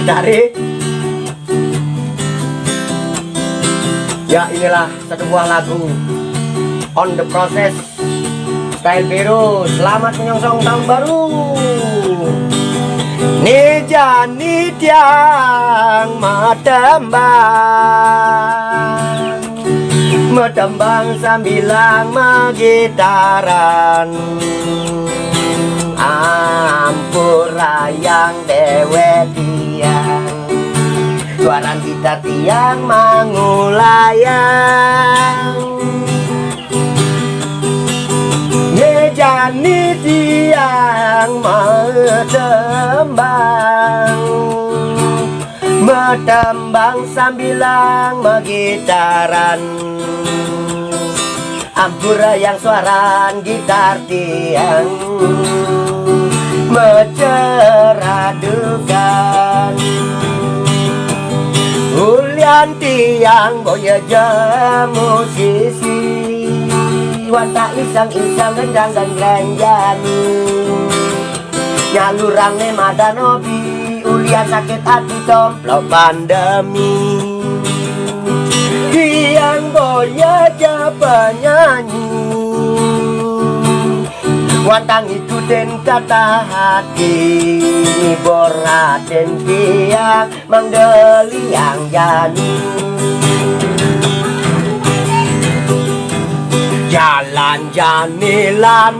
gitare. Ya inilah sebuah lagu On The Process Style Biru. Selamat menyongsong tahun baru. Nijani tiang medembang sambilang magitaran, ampura yang dewe tiang, suara gitar tiang mangulayang. Ngejani tiang medembang sambilang magitaran, ampura yang suara gitar tiang meceradukan. Ulian tiang boya musisi, wanta isang-isang gendang dan granjani, nyalurang madanobi, ulian sakit hati tomplok pandemi. Tiang boya penyanyi, wantang itu den kata hati, boraden tiang manggeliang jani. Jalan janilan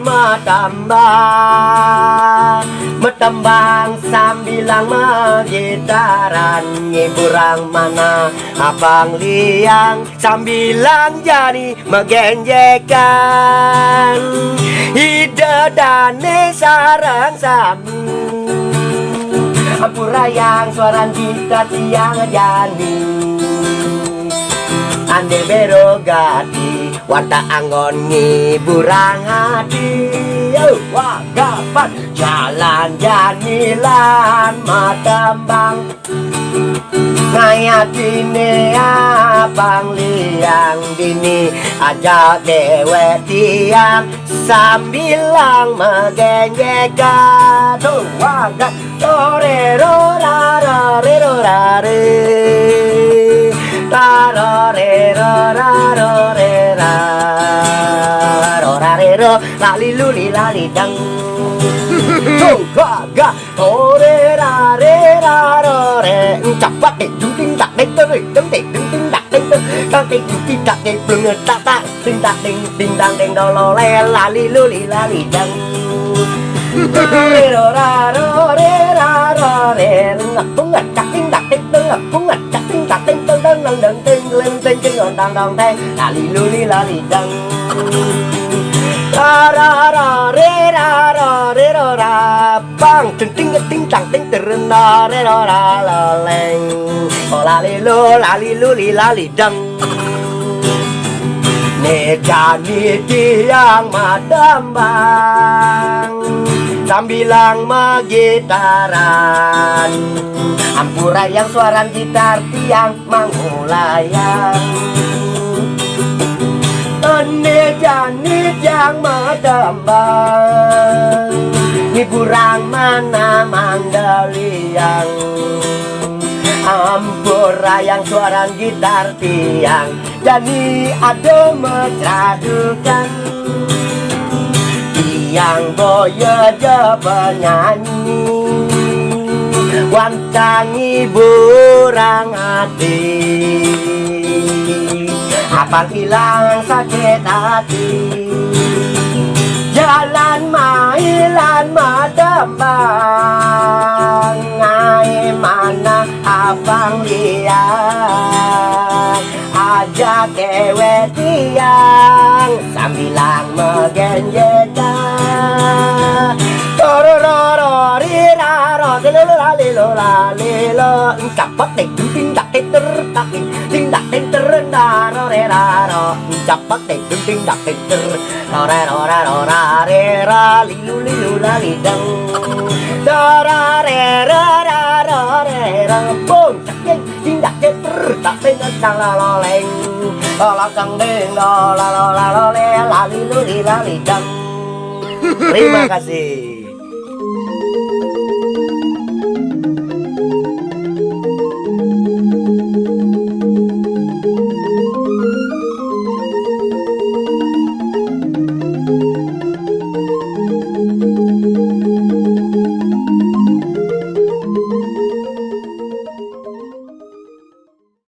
metembang sambilang magitaran, ngiburang mana abang liang sambilang jani megenjekan. Ide dane sarang sami, ampura yang suara gitar tiang jani, ande berogati wanta anggon ngiburang hati. Wagapan jalan janilan matambang, ngayatine abang liang dini aja dewe tiang sambilang megenjekan. Wagat torero rarero rare, lali luli lali dang. Gaga ore rare rare, cepat deh dung tak deh dung tak deh tak deh tak deh belum tak tak ding tak ding dang ding dolole lali luli lali dang. Ore rare rare, ngapung ngacak ding tak deh ngapung ngacak ding tak deh dang dang dang ding lên ding ding dang dang dang lali luli lali dang. Bang ting ting ting tang ting terena re ra la leng lali lu li lali dang. Nejani tiang madambang sambilang magitaran, ampura yang suara gitar tiang mangulayang. Nejani tiang madambang, ngiburang mana manggaliang, ampura yang suara gitar tiang jani ada meceradukan. Tiang boya penyanyi, wancangi burang hati, abang hilang sakit hati. Jalan mailan madambang, ngai mana abang liang aja dewe tiang sambilang megenjekan. Torororo riraro lilo lilo cepat deh ting tak deh tak ting tak deh terendaro reraro cepat deh ting tak deh rorero rera lilu lilu lalidang rera bong ting tak deh tak deh nang laloleng lalakang deng lalolale lalilu lilalidang. Terima kasih.